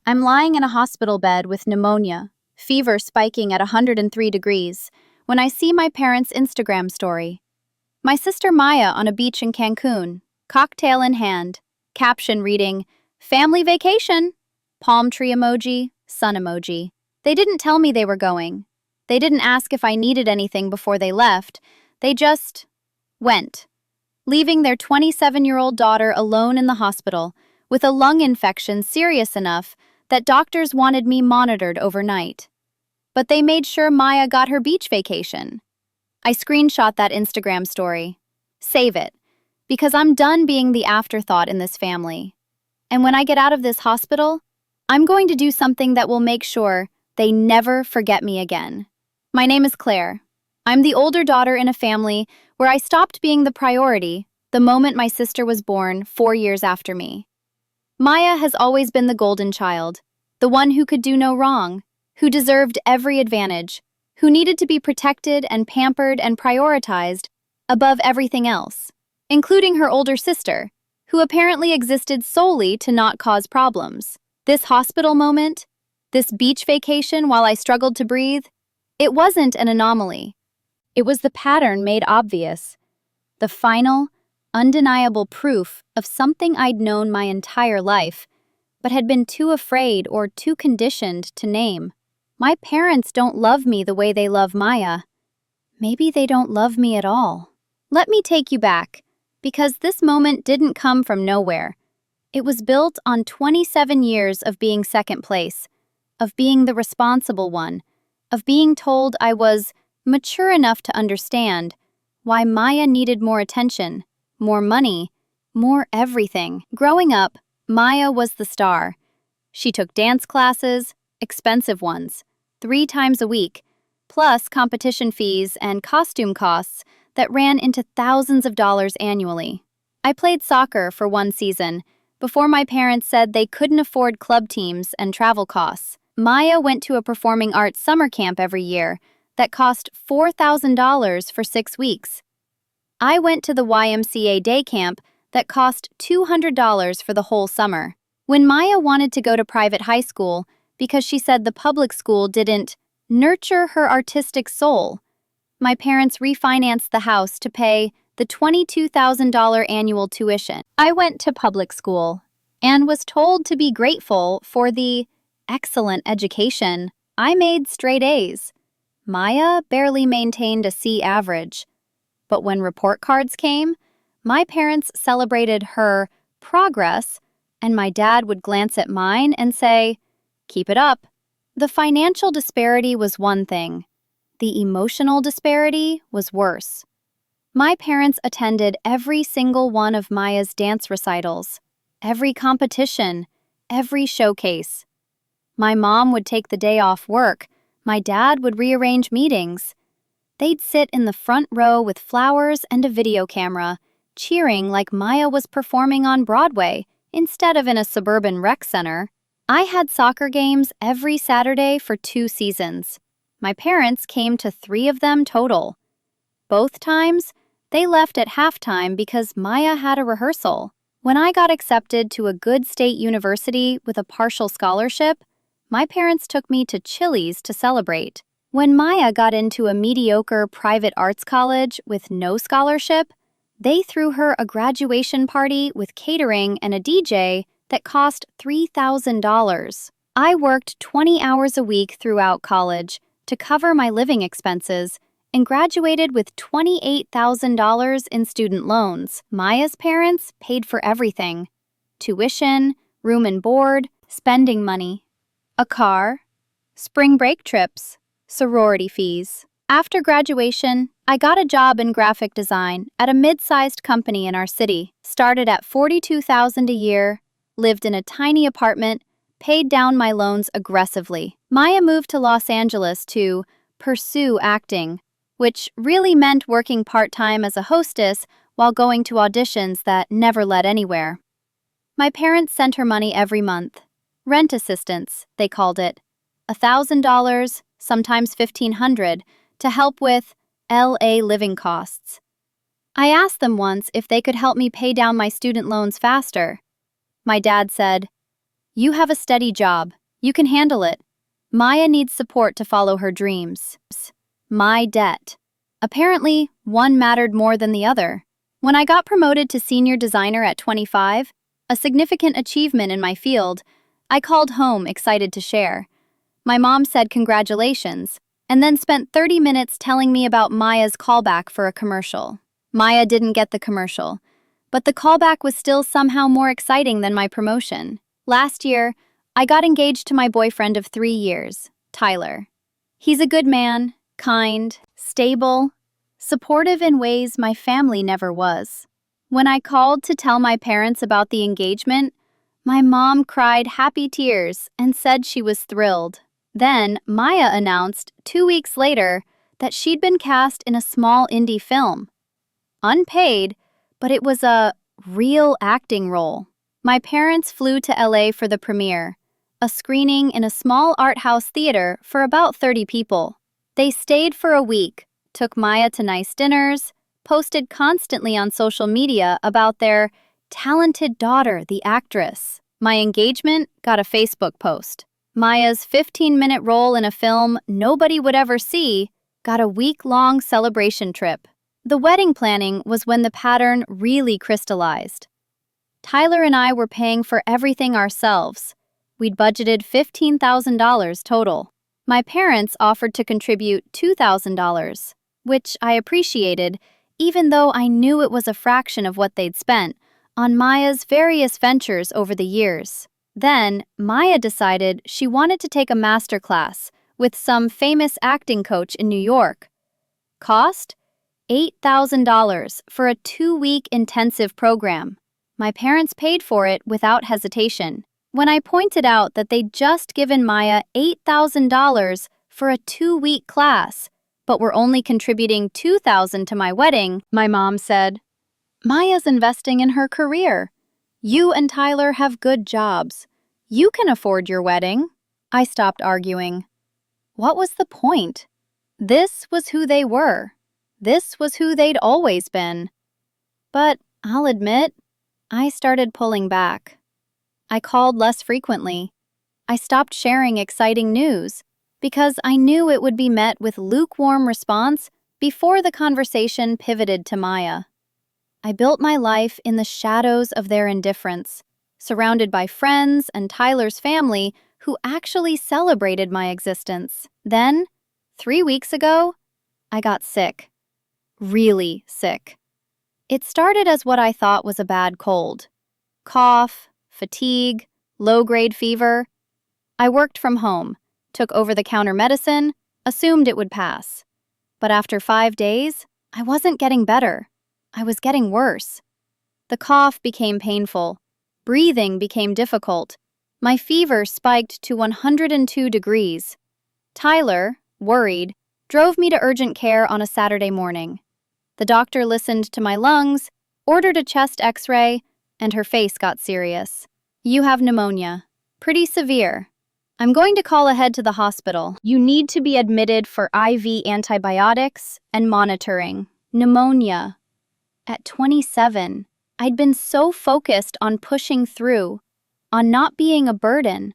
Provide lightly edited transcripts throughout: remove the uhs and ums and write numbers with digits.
I'm lying in a hospital bed with pneumonia, fever spiking at 103 degrees, when I see my parents' Instagram story. My sister Maya on a beach in Cancun, cocktail in hand, caption reading, "Family vacation!" Palm tree emoji, sun emoji. They didn't tell me they were going. They didn't ask if I needed anything before they left. They just went, leaving their 27-year-old daughter alone in the hospital with a lung infection serious enough that doctors wanted me monitored overnight. But they made sure Maya got her beach vacation. I screenshot that Instagram story. Save it, because I'm done being the afterthought in this family. And when I get out of this hospital, I'm going to do something that will make sure they never forget me again. My name is Claire. I'm the older daughter in a family where I stopped being the priority the moment my sister was born 4 years after me. Maya has always been the golden child, the one who could do no wrong, who deserved every advantage, who needed to be protected and pampered and prioritized above everything else, including her older sister, who apparently existed solely to not cause problems. This hospital moment, this beach vacation while I struggled to breathe, it wasn't an anomaly. It was the pattern made obvious, the final, undeniable proof of something I'd known my entire life, but had been too afraid or too conditioned to name. My parents don't love me the way they love Maya. Maybe they don't love me at all. Let me take you back, because this moment didn't come from nowhere. It was built on 27 years of being second place, of being the responsible one, of being told I was mature enough to understand why Maya needed more attention, more money, more everything. Growing up, Maya was the star. She took dance classes, expensive ones, 3 times a week, plus competition fees and costume costs that ran into thousands of dollars annually. I played soccer for 1 season before my parents said they couldn't afford club teams and travel costs. Maya went to a performing arts summer camp every year that cost $4,000 for 6 weeks. I went to the YMCA day camp that cost $200 for the whole summer. When Maya wanted to go to private high school because she said the public school didn't nurture her artistic soul, my parents refinanced the house to pay the $22,000 annual tuition. I went to public school and was told to be grateful for the excellent education. I made straight A's. Maya barely maintained a C average. But when report cards came, my parents celebrated her progress, and my dad would glance at mine and say, "Keep it up." The financial disparity was one thing. The emotional disparity was worse. My parents attended every single one of Maya's dance recitals, every competition, every showcase. My mom would take the day off work. My dad would rearrange meetings. They'd sit in the front row with flowers and a video camera, cheering like Maya was performing on Broadway instead of in a suburban rec center. I had soccer games every Saturday for 2 seasons. My parents came to 3 of them total. Both times, they left at halftime because Maya had a rehearsal. When I got accepted to a good state university with a partial scholarship, my parents took me to Chili's to celebrate. When Maya got into a mediocre private arts college with no scholarship, they threw her a graduation party with catering and a DJ that cost $3,000. I worked 20 hours a week throughout college to cover my living expenses and graduated with $28,000 in student loans. Maya's parents paid for everything: tuition, room and board, spending money, a car, spring break trips, sorority fees. After graduation, I got a job in graphic design at a mid-sized company in our city. Started at $42,000 a year, lived in a tiny apartment, paid down my loans aggressively. Maya moved to Los Angeles to pursue acting, which really meant working part-time as a hostess while going to auditions that never led anywhere. My parents sent her money every month. Rent assistance, they called it. $1,000, sometimes $1,500, to help with LA living costs. I asked them once if they could help me pay down my student loans faster. My dad said, You have a steady job. You can handle it. Maya needs support to follow her dreams. My debt. Apparently, one mattered more than the other. When I got promoted to senior designer at 25, a significant achievement in my field, I called home excited to share. My mom said congratulations, and then spent 30 minutes telling me about Maya's callback for a commercial. Maya didn't get the commercial, but the callback was still somehow more exciting than my promotion. Last year, I got engaged to my boyfriend of 3 years, Tyler. He's a good man, kind, stable, supportive in ways my family never was. When I called to tell my parents about the engagement, my mom cried happy tears and said she was thrilled. Then, Maya announced 2 weeks later that she'd been cast in a small indie film. Unpaid, but it was a real acting role. My parents flew to LA for the premiere, a screening in a small art house theater for about 30 people. They stayed for a week, took Maya to nice dinners, posted constantly on social media about their talented daughter, the actress. My engagement got a Facebook post. Maya's 15-minute role in a film nobody would ever see got a week-long celebration trip. The wedding planning was when the pattern really crystallized. Tyler and I were paying for everything ourselves. We'd budgeted $15,000 total. My parents offered to contribute $2,000, which I appreciated, even though I knew it was a fraction of what they'd spent on Maya's various ventures over the years. Then, Maya decided she wanted to take a master class with some famous acting coach in New York. Cost? $8,000 for a 2-week intensive program. My parents paid for it without hesitation. When I pointed out that they'd just given Maya $8,000 for a 2-week class, but were only contributing $2,000 to my wedding, my mom said, "Maya's investing in her career. You and Tyler have good jobs. You can afford your wedding." I stopped arguing. What was the point? This was who they were. This was who they'd always been. But I'll admit, I started pulling back. I called less frequently. I stopped sharing exciting news because I knew it would be met with lukewarm response before the conversation pivoted to Maya. I built my life in the shadows of their indifference, surrounded by friends and Tyler's family who actually celebrated my existence. Then, 3 weeks ago, I got sick. Really sick. It started as what I thought was a bad cold. Cough, fatigue, low-grade fever. I worked from home, took over-the-counter medicine, assumed it would pass. But after 5 days, I wasn't getting better. I was getting worse. The cough became painful. Breathing became difficult. My fever spiked to 102 degrees. Tyler, worried, drove me to urgent care on a Saturday morning. The doctor listened to my lungs, ordered a chest x-ray, and her face got serious. "You have pneumonia. Pretty severe. I'm going to call ahead to the hospital. You need to be admitted for IV antibiotics and monitoring." Pneumonia. At 27, I'd been so focused on pushing through, on not being a burden,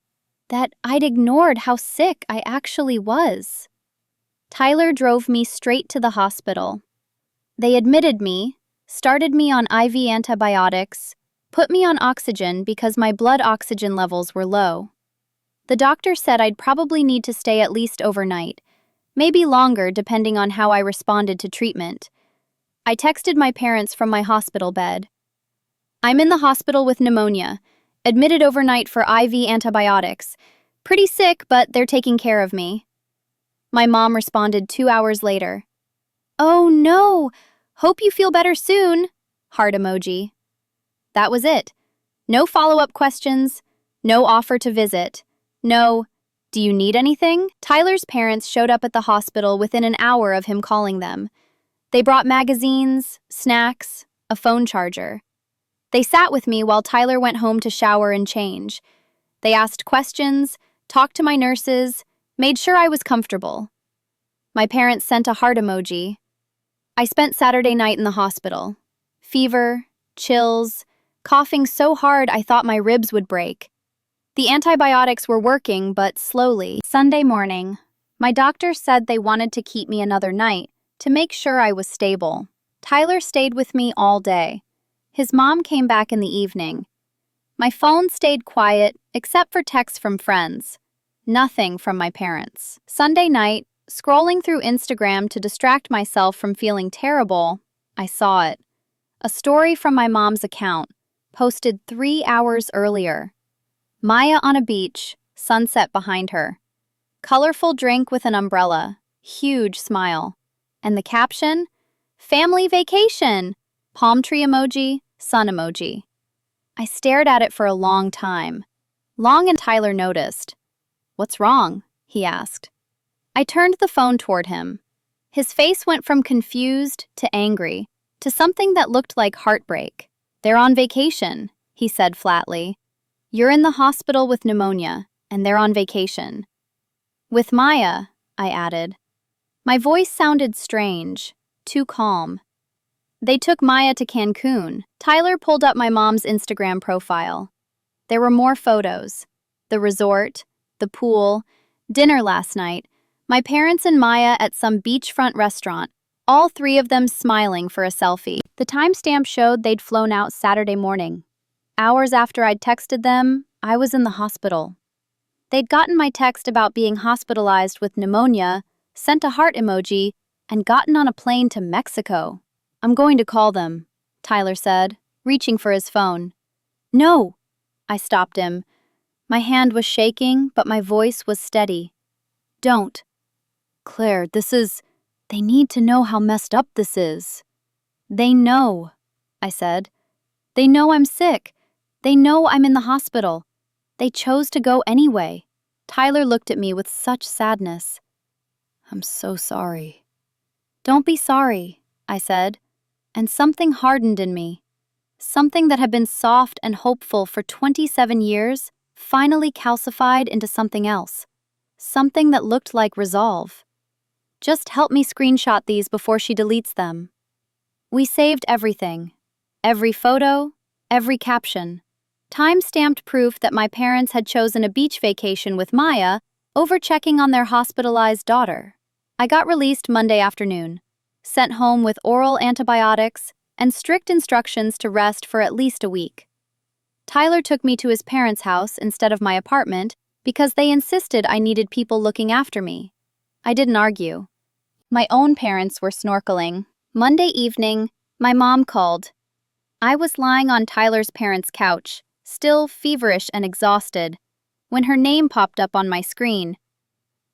that I'd ignored how sick I actually was. Tyler drove me straight to the hospital. They admitted me, started me on IV antibiotics, put me on oxygen because my blood oxygen levels were low. The doctor said I'd probably need to stay at least overnight, maybe longer depending on how I responded to treatment. I texted my parents from my hospital bed. "I'm in the hospital with pneumonia, admitted overnight for IV antibiotics. Pretty sick, but they're taking care of me." My mom responded 2 hours later. "Oh no, hope you feel better soon." Heart emoji. That was it. No follow-up questions, no offer to visit, no, "Do you need anything?" Tyler's parents showed up at the hospital within an hour of him calling them. They brought magazines, snacks, a phone charger. They sat with me while Tyler went home to shower and change. They asked questions, talked to my nurses, made sure I was comfortable. My parents sent a heart emoji. I spent Saturday night in the hospital. Fever, chills, coughing so hard I thought my ribs would break. The antibiotics were working, but slowly. Sunday morning, my doctor said they wanted to keep me another night to make sure I was stable. Tyler stayed with me all day. His mom came back in the evening. My phone stayed quiet, except for texts from friends. Nothing from my parents. Sunday night, scrolling through Instagram to distract myself from feeling terrible, I saw it. A story from my mom's account, posted 3 hours earlier. Maya on a beach, sunset behind her. Colorful drink with an umbrella, huge smile. And the caption? Family vacation! Palm tree emoji, sun emoji. I stared at it for a long time. Long and Tyler noticed. "What's wrong?" he asked. I turned the phone toward him. His face went from confused to angry to something that looked like heartbreak. "They're on vacation," he said flatly. "You're in the hospital with pneumonia, and they're on vacation." "With Maya," I added. My voice sounded strange, too calm. "They took Maya to Cancun." Tyler pulled up my mom's Instagram profile. There were more photos. The resort, the pool, dinner last night, my parents and Maya at some beachfront restaurant, all three of them smiling for a selfie. The timestamp showed they'd flown out Saturday morning. Hours after I'd texted them, I was in the hospital. They'd gotten my text about being hospitalized with pneumonia, sent a heart emoji, and gotten on a plane to Mexico. "I'm going to call them," Tyler said, reaching for his phone. "No!" I stopped him. My hand was shaking, but my voice was steady. "Don't. Claire, they need to know how messed up this is." "They know," I said. "They know I'm sick. They know I'm in the hospital. They chose to go anyway." Tyler looked at me with such sadness. "I'm so sorry." "Don't be sorry," I said, and something hardened in me. Something that had been soft and hopeful for 27 years finally calcified into something else. Something that looked like resolve. "Just help me screenshot these before she deletes them." We saved everything. Every photo, every caption. Time-stamped proof that my parents had chosen a beach vacation with Maya over checking on their hospitalized daughter. I got released Monday afternoon, sent home with oral antibiotics and strict instructions to rest for at least a week. Tyler took me to his parents' house instead of my apartment because they insisted I needed people looking after me. I didn't argue. My own parents were snorkeling. Monday evening, my mom called. I was lying on Tyler's parents' couch, still feverish and exhausted, when her name popped up on my screen.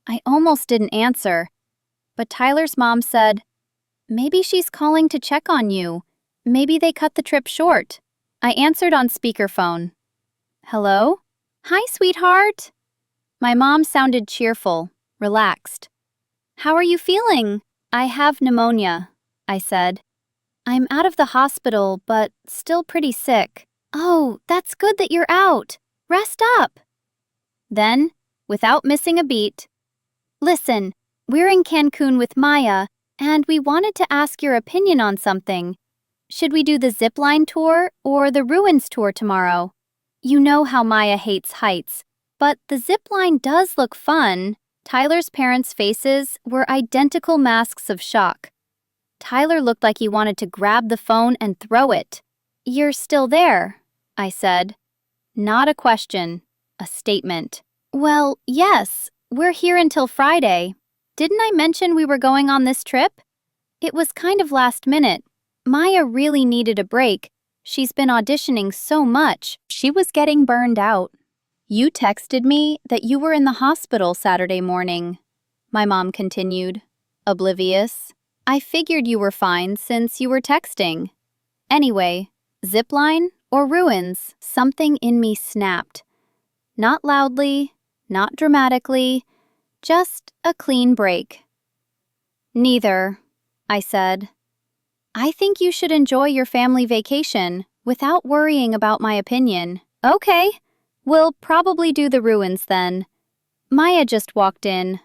I almost didn't answer, but Tyler's mom said, "Maybe she's calling to check on you. Maybe they cut the trip short." I answered on speakerphone. "Hello? Hi, sweetheart." My mom sounded cheerful, relaxed. "How are you feeling?" "I have pneumonia," I said. "I'm out of the hospital, but still pretty sick." "Oh, that's good that you're out. Rest up." Then, without missing a beat, "Listen, we're in Cancun with Maya, and we wanted to ask your opinion on something. Should we do the zipline tour or the ruins tour tomorrow? You know how Maya hates heights, but the zipline does look fun." Tyler's parents' faces were identical masks of shock. Tyler looked like he wanted to grab the phone and throw it. "You're still there," I said. Not a question, a statement. "Well, yes, we're here until Friday. Didn't I mention we were going on this trip? It was kind of last minute. Maya really needed a break. She's been auditioning so much. She was getting burned out." "You texted me that you were in the hospital Saturday morning," my mom continued, oblivious. "I figured you were fine since you were texting. Anyway, zipline or ruins?" Something in me snapped. Not loudly, not dramatically, just a clean break. "Neither," I said. "I think you should enjoy your family vacation without worrying about my opinion." "Okay, we'll probably do the ruins then." Maya just walked in.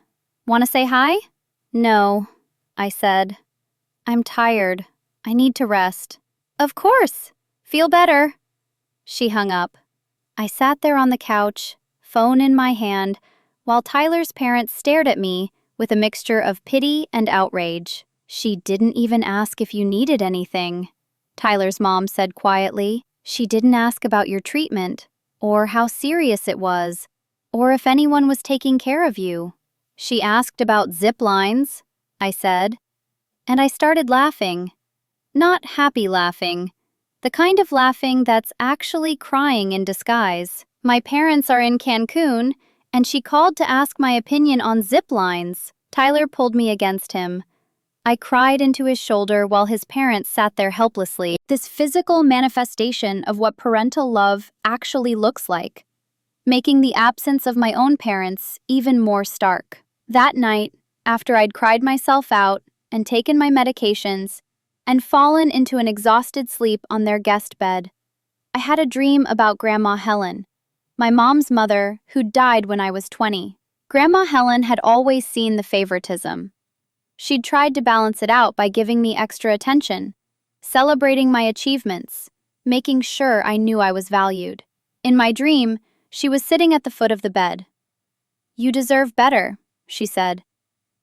"Want to say hi?" "No," I said. "I'm tired. I need to rest." "Of course. Feel better." She hung up. I sat there on the couch, phone in my hand, while Tyler's parents stared at me with a mixture of pity and outrage. "She didn't even ask if you needed anything," Tyler's mom said quietly. "She didn't ask about your treatment, or how serious it was, or if anyone was taking care of you. She asked about zip lines," I said. And I started laughing. Not happy laughing. The kind of laughing that's actually crying in disguise. "My parents are in Cancun, and she called to ask my opinion on zip lines." Tyler pulled me against him. I cried into his shoulder while his parents sat there helplessly. This physical manifestation of what parental love actually looks like, making the absence of my own parents even more stark. That night, after I'd cried myself out and taken my medications and fallen into an exhausted sleep on their guest bed, I had a dream about Grandma Helen, my mom's mother, who died when I was 20. Grandma Helen had always seen the favoritism. She'd tried to balance it out by giving me extra attention, celebrating my achievements, making sure I knew I was valued. In my dream, she was sitting at the foot of the bed. "You deserve better," she said.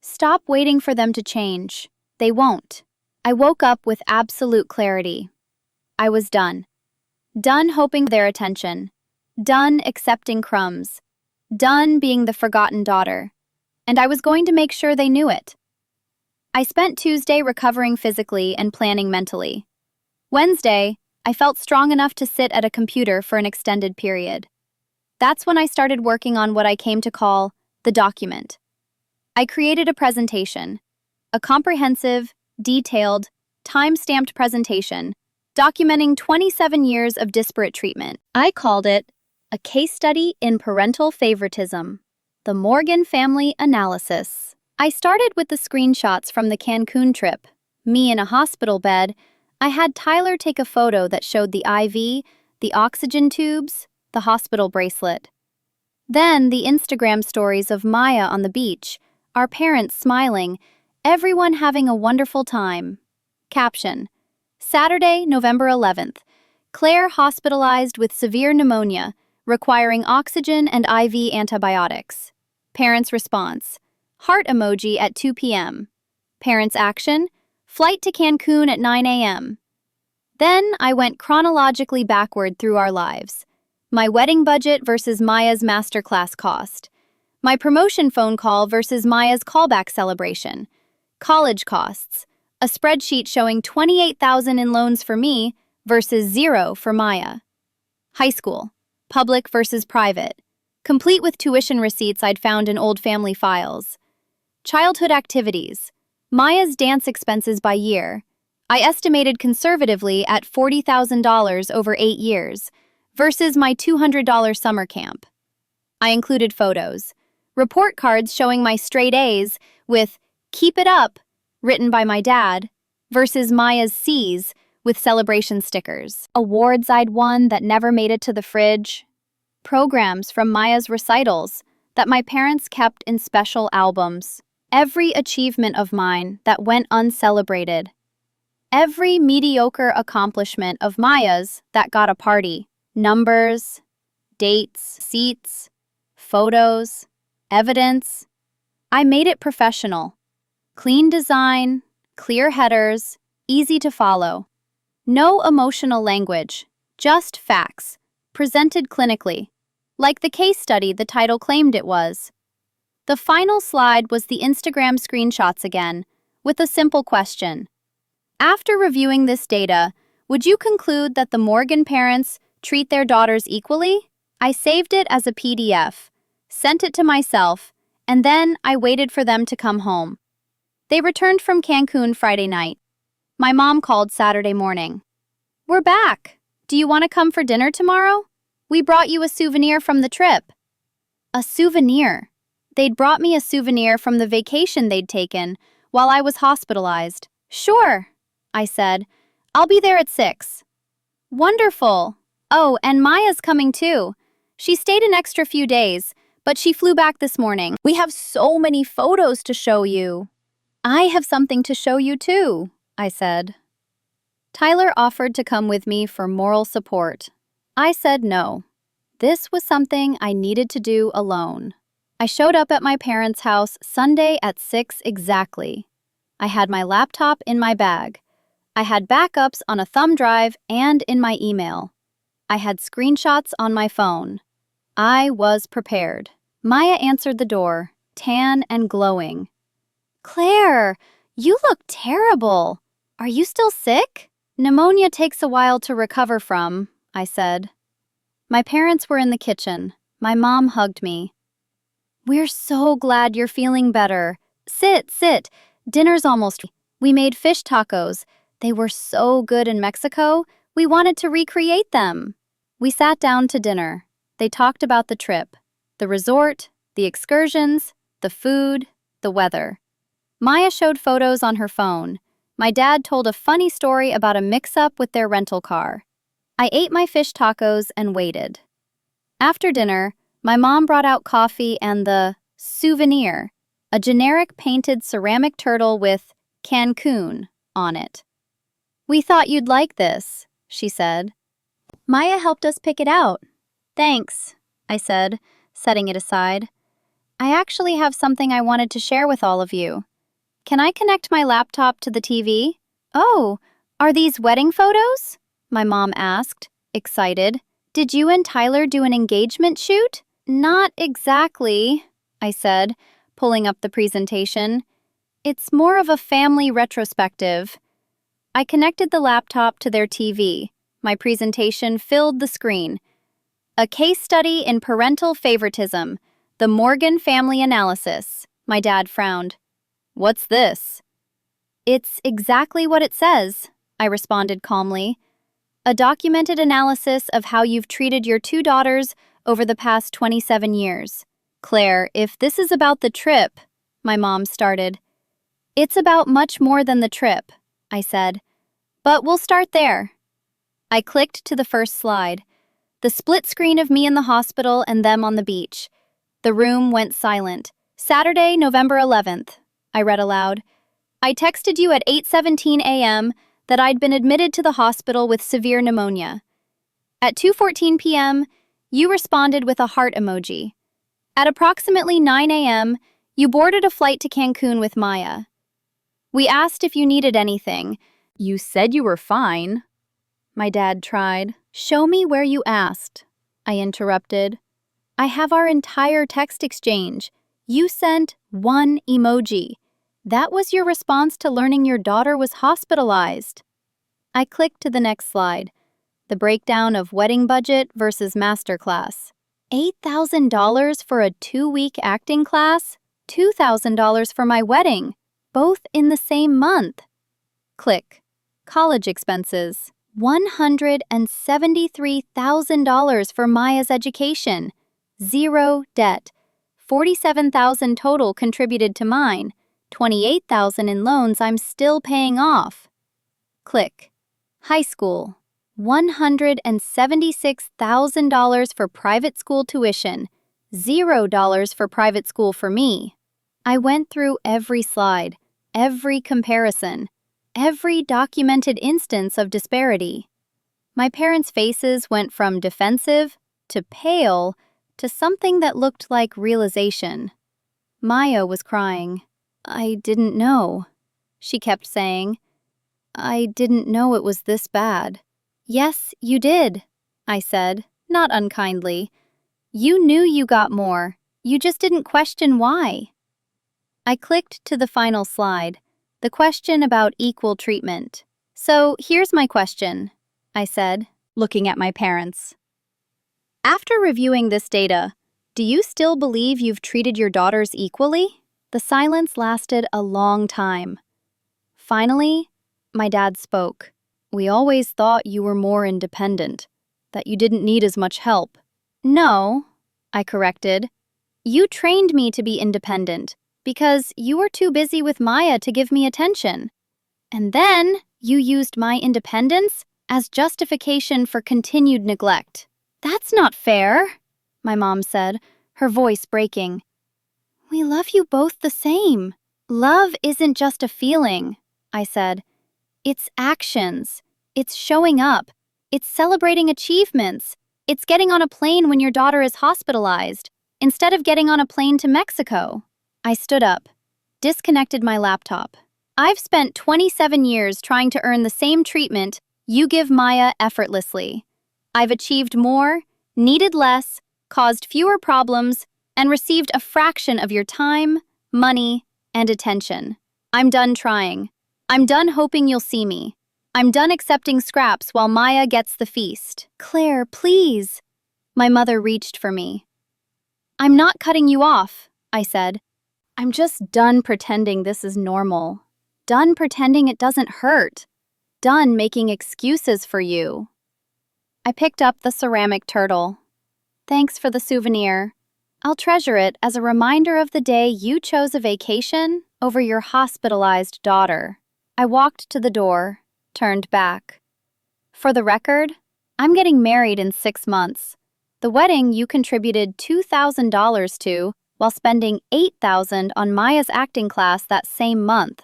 "Stop waiting for them to change. They won't." I woke up with absolute clarity. I was done. Done hoping for their attention. Done accepting crumbs. Done being the forgotten daughter. And I was going to make sure they knew it. I spent Tuesday recovering physically and planning mentally. Wednesday, I felt strong enough to sit at a computer for an extended period. That's when I started working on what I came to call the document. I created a presentation, a comprehensive, detailed, time-stamped presentation documenting 27 years of disparate treatment. I called it a case study in parental favoritism, the Morgan family analysis. I started with the screenshots from the Cancun trip. Me in a hospital bed, I had Tyler take a photo that showed the IV, the oxygen tubes, the hospital bracelet. Then the Instagram stories of Maya on the beach, our parents smiling, everyone having a wonderful time. Caption: Saturday, November 11th. Claire hospitalized with severe pneumonia, requiring oxygen and IV antibiotics. Parents' response: heart emoji at 2 p.m. Parents' action: flight to Cancun at 9 a.m. Then I went chronologically backward through our lives. My wedding budget versus Maya's masterclass cost. My promotion phone call versus Maya's callback celebration. College costs. A spreadsheet showing $28,000 in loans for me versus $0 for Maya. High school. Public versus private. Complete with tuition receipts I'd found in old family files. Childhood activities. Maya's dance expenses by year. I estimated conservatively at $40,000 over 8 years, versus my $200 summer camp. I included photos. Report cards showing my straight A's with "Keep it up" written by my dad, versus Maya's C's with celebration stickers. Awards I'd won that never made it to the fridge. Programs from Maya's recitals that my parents kept in special albums. Every achievement of mine that went uncelebrated. Every mediocre accomplishment of Maya's that got a party. Numbers, dates, seats, photos, evidence. I made it professional. Clean design, clear headers, easy to follow. No emotional language, just facts, presented clinically, like the case study the title claimed it was. The final slide was the Instagram screenshots again, with a simple question. After reviewing this data, would you conclude that the Morgan parents treat their daughters equally? I saved it as a PDF, sent it to myself, and then I waited for them to come home. They returned from Cancun Friday night. My mom called Saturday morning. "We're back. Do you want to come for dinner tomorrow? We brought you a souvenir from the trip." A souvenir. They'd brought me a souvenir from the vacation they'd taken while I was hospitalized. "Sure," I said. "I'll be there at 6. "Wonderful. Oh, and Maya's coming too. She stayed an extra few days, but she flew back this morning. We have so many photos to show you." "I have something to show you too," I said. Tyler offered to come with me for moral support. I said no. This was something I needed to do alone. I showed up at my parents' house Sunday at 6 exactly. I had my laptop in my bag. I had backups on a thumb drive and in my email. I had screenshots on my phone. I was prepared. Maya answered the door, tan and glowing. "Claire, you look terrible. Are you still sick?" "Pneumonia takes a while to recover from," I said. My parents were in the kitchen. My mom hugged me. "We're so glad you're feeling better. Sit. Dinner's almost." We made fish tacos. They were so good in Mexico, we wanted to recreate them. We sat down to dinner. They talked about the trip, the resort, the excursions, the food, the weather. Maya showed photos on her phone. My dad told a funny story about a mix-up with their rental car. I ate my fish tacos and waited. After dinner, my mom brought out coffee and the souvenir, a generic painted ceramic turtle with Cancun on it. "We thought you'd like this," she said. Maya helped us pick it out. "Thanks," I said, setting it aside. "I actually have something I wanted to share with all of you. Can I connect my laptop to the TV?" "Oh, are these wedding photos?" my mom asked, excited. "Did you and Tyler do an engagement shoot?" "Not exactly," I said, pulling up the presentation. "It's more of a family retrospective." I connected the laptop to their TV. My presentation filled the screen. "A case study in parental favoritism, the Morgan family analysis." My dad frowned. "What's this?" "It's exactly what it says," I responded calmly. "A documented analysis of how you've treated your two daughters over the past 27 years. "Claire, if this is about the trip," my mom started. "It's about much more than the trip," I said. "But we'll start there." I clicked to the first slide. The split screen of me in the hospital and them on the beach. The room went silent. "Saturday, November 11th, I read aloud. "I texted you at 8:17 a.m. that I'd been admitted to the hospital with severe pneumonia. At 2:14 p.m., you responded with a heart emoji. At approximately 9 a.m., you boarded a flight to Cancun with Maya. We asked if you needed anything. You said you were fine." My dad tried. "Show me where you asked," I interrupted. "I have our entire text exchange. You sent one emoji. That was your response to learning your daughter was hospitalized." I clicked to the next slide. The breakdown of wedding budget versus masterclass. $8,000 for a 2-week acting class, $2,000 for my wedding, both in the same month. Click. College expenses. $173,000 for Maya's education. Zero debt. $47,000 total contributed to mine. $28,000 in loans I'm still paying off. Click. High school. $176,000 for private school tuition. $0 for private school for me. I went through every slide, every comparison, every documented instance of disparity. My parents' faces went from defensive to pale to something that looked like realization. Maya was crying. "I didn't know," she kept saying. "I didn't know it was this bad." "Yes, you did," I said, not unkindly. "You knew you got more. You just didn't question why." I clicked to the final slide, the question about equal treatment. "So here's my question," I said, looking at my parents. "After reviewing this data, do you still believe you've treated your daughters equally?" The silence lasted a long time. Finally, my dad spoke. "We always thought you were more independent, that you didn't need as much help." "No," I corrected. "You trained me to be independent because you were too busy with Maya to give me attention. And then you used my independence as justification for continued neglect." "That's not fair," my mom said, her voice breaking. "We love you both the same." "Love isn't just a feeling," I said. "It's actions. It's showing up. It's celebrating achievements. It's getting on a plane when your daughter is hospitalized, instead of getting on a plane to Mexico. I stood up, disconnected my laptop. I've spent 27 years trying to earn the same treatment you give Maya effortlessly. I've achieved more, needed less, caused fewer problems, and received a fraction of your time, money, and attention. I'm done trying. I'm done hoping you'll see me. I'm done accepting scraps while Maya gets the feast. Claire, please. My mother reached for me. I'm not cutting you off, I said. I'm just done pretending this is normal. Done pretending it doesn't hurt. Done making excuses for you. I picked up the ceramic turtle. Thanks for the souvenir. I'll treasure it as a reminder of the day you chose a vacation over your hospitalized daughter. I walked to the door, turned back. For the record, I'm getting married in 6 months. The wedding you contributed $2,000 to while spending $8,000 on Maya's acting class that same month.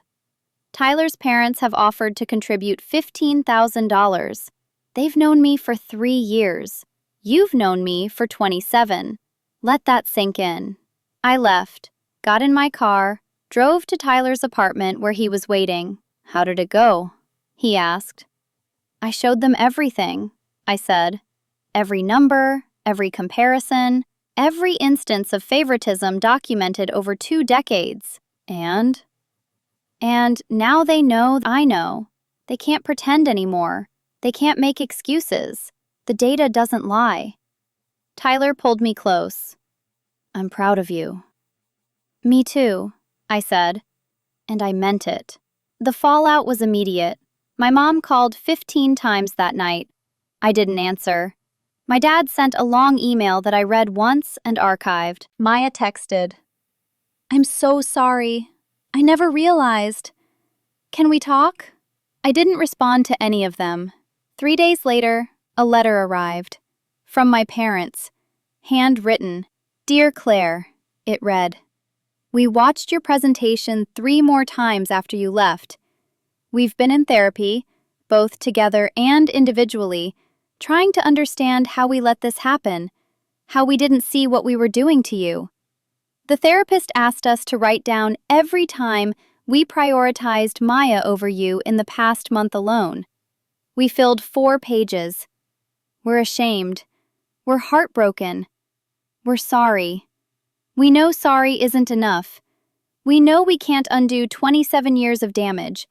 Tyler's parents have offered to contribute $15,000. They've known me for 3 years. You've known me for 27. Let that sink in. I left, got in my car, drove to Tyler's apartment where he was waiting. How did it go? He asked. I showed them everything, I said. Every number, every comparison, every instance of favoritism documented over 2 decades. And now they know I know. They can't pretend anymore. They can't make excuses. The data doesn't lie. Tyler pulled me close. I'm proud of you. Me too, I said, and I meant it. The fallout was immediate. My mom called 15 times that night. I didn't answer. My dad sent a long email that I read once and archived. Maya texted, I'm so sorry. I never realized. Can we talk? I didn't respond to any of them. 3 days later, a letter arrived. From my parents. Handwritten. Dear Claire, it read, We watched your presentation 3 more times after you left. We've been in therapy, both together and individually, trying to understand how we let this happen, how we didn't see what we were doing to you. The therapist asked us to write down every time we prioritized Maya over you in the past month alone. We filled 4 pages. We're ashamed. We're heartbroken. We're sorry. We know sorry isn't enough. We know we can't undo 27 years of damage,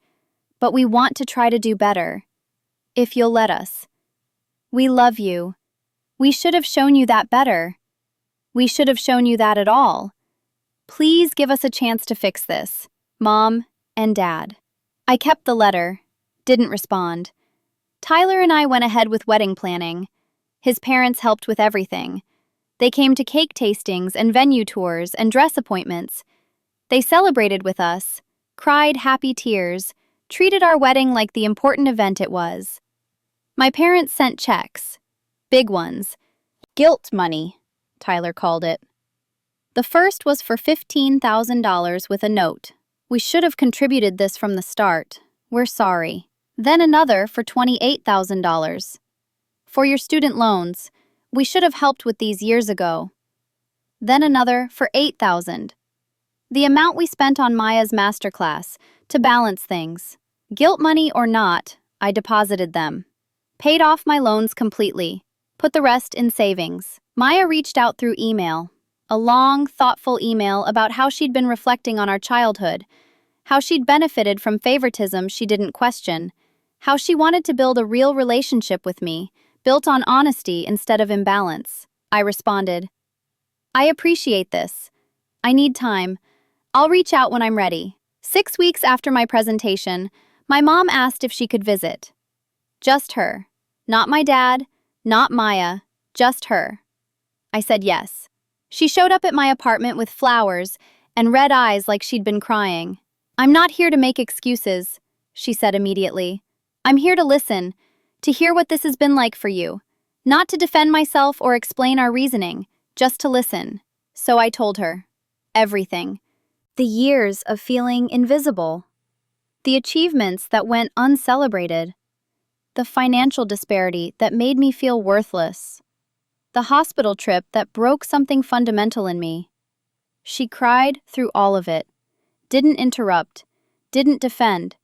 but we want to try to do better. If you'll let us. We love you. We should have shown you that better. We should have shown you that at all. Please give us a chance to fix this, Mom and Dad. I kept the letter, didn't respond. Tyler and I went ahead with wedding planning. His parents helped with everything. They came to cake tastings and venue tours and dress appointments. They celebrated with us, cried happy tears, treated our wedding like the important event it was. My parents sent checks, big ones. Guilt money, Tyler called it. The first was for $15,000 with a note. We should have contributed this from the start. We're sorry. Then another for $28,000. For your student loans. We should have helped with these years ago. Then another for $8,000. The amount we spent on Maya's masterclass to balance things. Guilt money or not, I deposited them. Paid off my loans completely. Put the rest in savings. Maya reached out through email. A long, thoughtful email about how she'd been reflecting on our childhood, how she'd benefited from favoritism she didn't question, how she wanted to build a real relationship with me, built on honesty instead of imbalance. I responded, I appreciate this. I need time. I'll reach out when I'm ready. 6 weeks after my presentation, my mom asked if she could visit. Just her. Not my dad, not Maya, just her. I said yes. She showed up at my apartment with flowers and red eyes like she'd been crying. I'm not here to make excuses, she said immediately. I'm here to listen, to hear what this has been like for you. Not to defend myself or explain our reasoning, just to listen. So I told her. Everything. The years of feeling invisible. The achievements that went uncelebrated. The financial disparity that made me feel worthless. the hospital trip that broke something fundamental in me. She cried through all of it, didn't interrupt, didn't defend,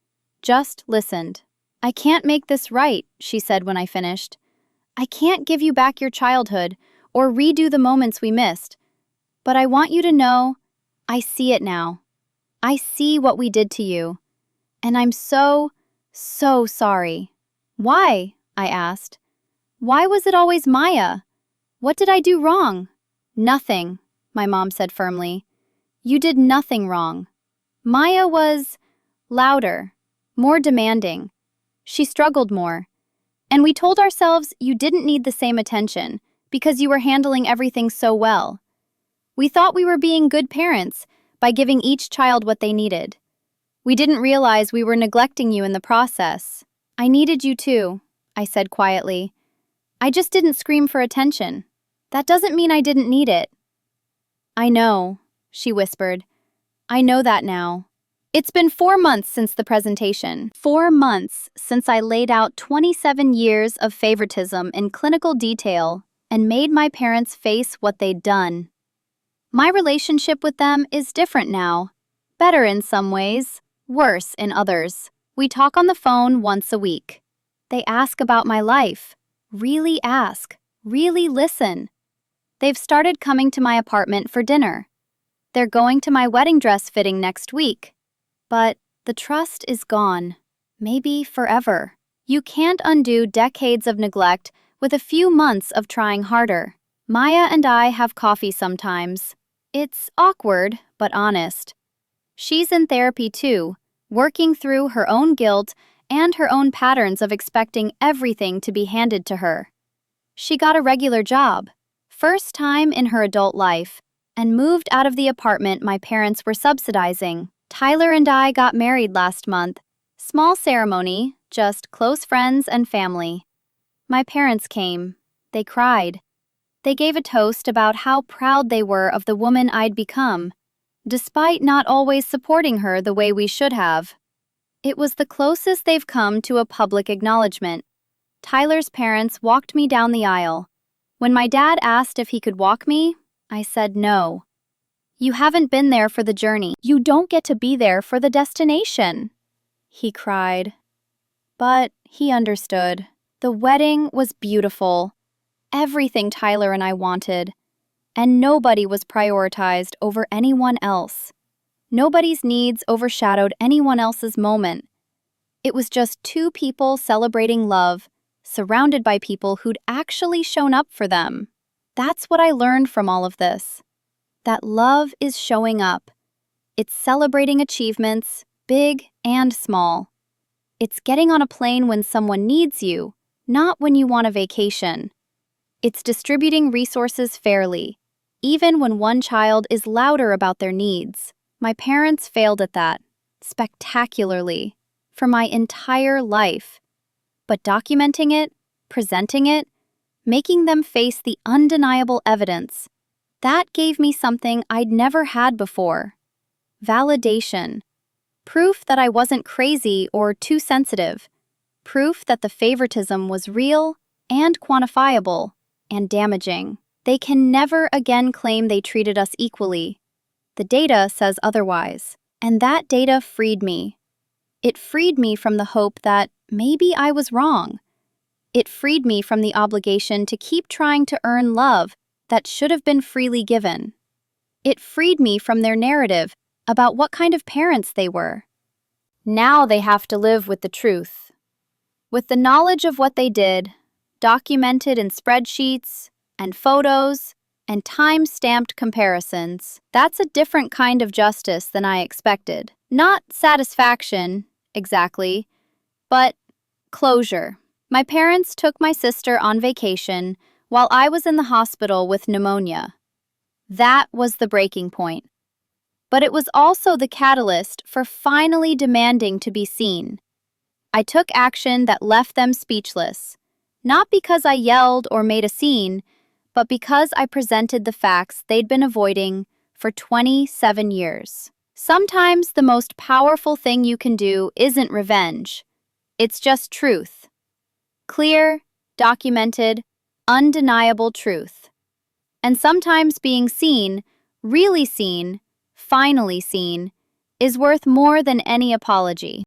just listened. "I can't make this right," she said when I finished. "I can't give you back your childhood or redo the moments we missed. But I want you to know, I see it now. I see what we did to you. And I'm so, so sorry." "Why?" I asked. "Why was it always Maya? What did I do wrong?" "Nothing," my mom said firmly. "You did nothing wrong. Maya was louder, more demanding. She struggled more. And we told ourselves you didn't need the same attention because you were handling everything so well. We thought we were being good parents by giving each child what they needed. We didn't realize we were neglecting you in the process. I needed you too," I said quietly. "I just didn't scream for attention. That doesn't mean I didn't need it." "I know," she whispered. "I know that now. It's been 4 months since the presentation. 4 months since I laid out 27 years of favoritism in clinical detail and made my parents face what they'd done. My relationship with them is different now. Better in some ways, worse in others. We talk on the phone once a week. They ask about my life. Really ask. Really listen. They've started coming to my apartment for dinner. They're going to my wedding dress fitting next week. But the trust is gone. Maybe forever. You can't undo decades of neglect with a few months of trying harder. Maya and I have coffee sometimes. It's awkward, but honest. She's in therapy too, working through her own guilt and her own patterns of expecting everything to be handed to her. She got a regular job, first time in her adult life, and moved out of the apartment my parents were subsidizing. Tyler and I got married last month. Small ceremony, just close friends and family. My parents came. They cried. They gave a toast about how proud they were of the woman I'd become, despite not always supporting her the way we should have. It was the closest they've come to a public acknowledgement. Tyler's parents walked me down the aisle. When my dad asked if he could walk me, I said no. "You haven't been there for the journey. You don't get to be there for the destination," he cried. But he understood. The wedding was beautiful. Everything Tyler and I wanted. And nobody was prioritized over anyone else. Nobody's needs overshadowed anyone else's moment. It was just two people celebrating love, surrounded by people who'd actually shown up for them. That's what I learned from all of this. That love is showing up. It's celebrating achievements, big and small. It's getting on a plane when someone needs you, not when you want a vacation. It's distributing resources fairly, even when one child is louder about their needs. My parents failed at that, spectacularly, for my entire life. But documenting it, presenting it, making them face the undeniable evidence, that gave me something I'd never had before. Validation. Proof that I wasn't crazy or too sensitive. Proof that the favoritism was real and quantifiable and damaging. They can never again claim they treated us equally. The data says otherwise. And that data freed me. It freed me from the hope that maybe I was wrong. It freed me from the obligation to keep trying to earn love that should have been freely given. It freed me from their narrative about what kind of parents they were. Now they have to live with the truth. With the knowledge of what they did, documented in spreadsheets and photos and time-stamped comparisons, that's a different kind of justice than I expected. Not satisfaction, exactly, but closure. My parents took my sister on vacation while I was in the hospital with pneumonia. That was the breaking point. But it was also the catalyst for finally demanding to be seen. I took action that left them speechless, not because I yelled or made a scene, but because I presented the facts they'd been avoiding for 27 years. Sometimes the most powerful thing you can do isn't revenge. It's just truth. Clear, documented, undeniable truth. And sometimes being seen, really seen, finally seen, is worth more than any apology.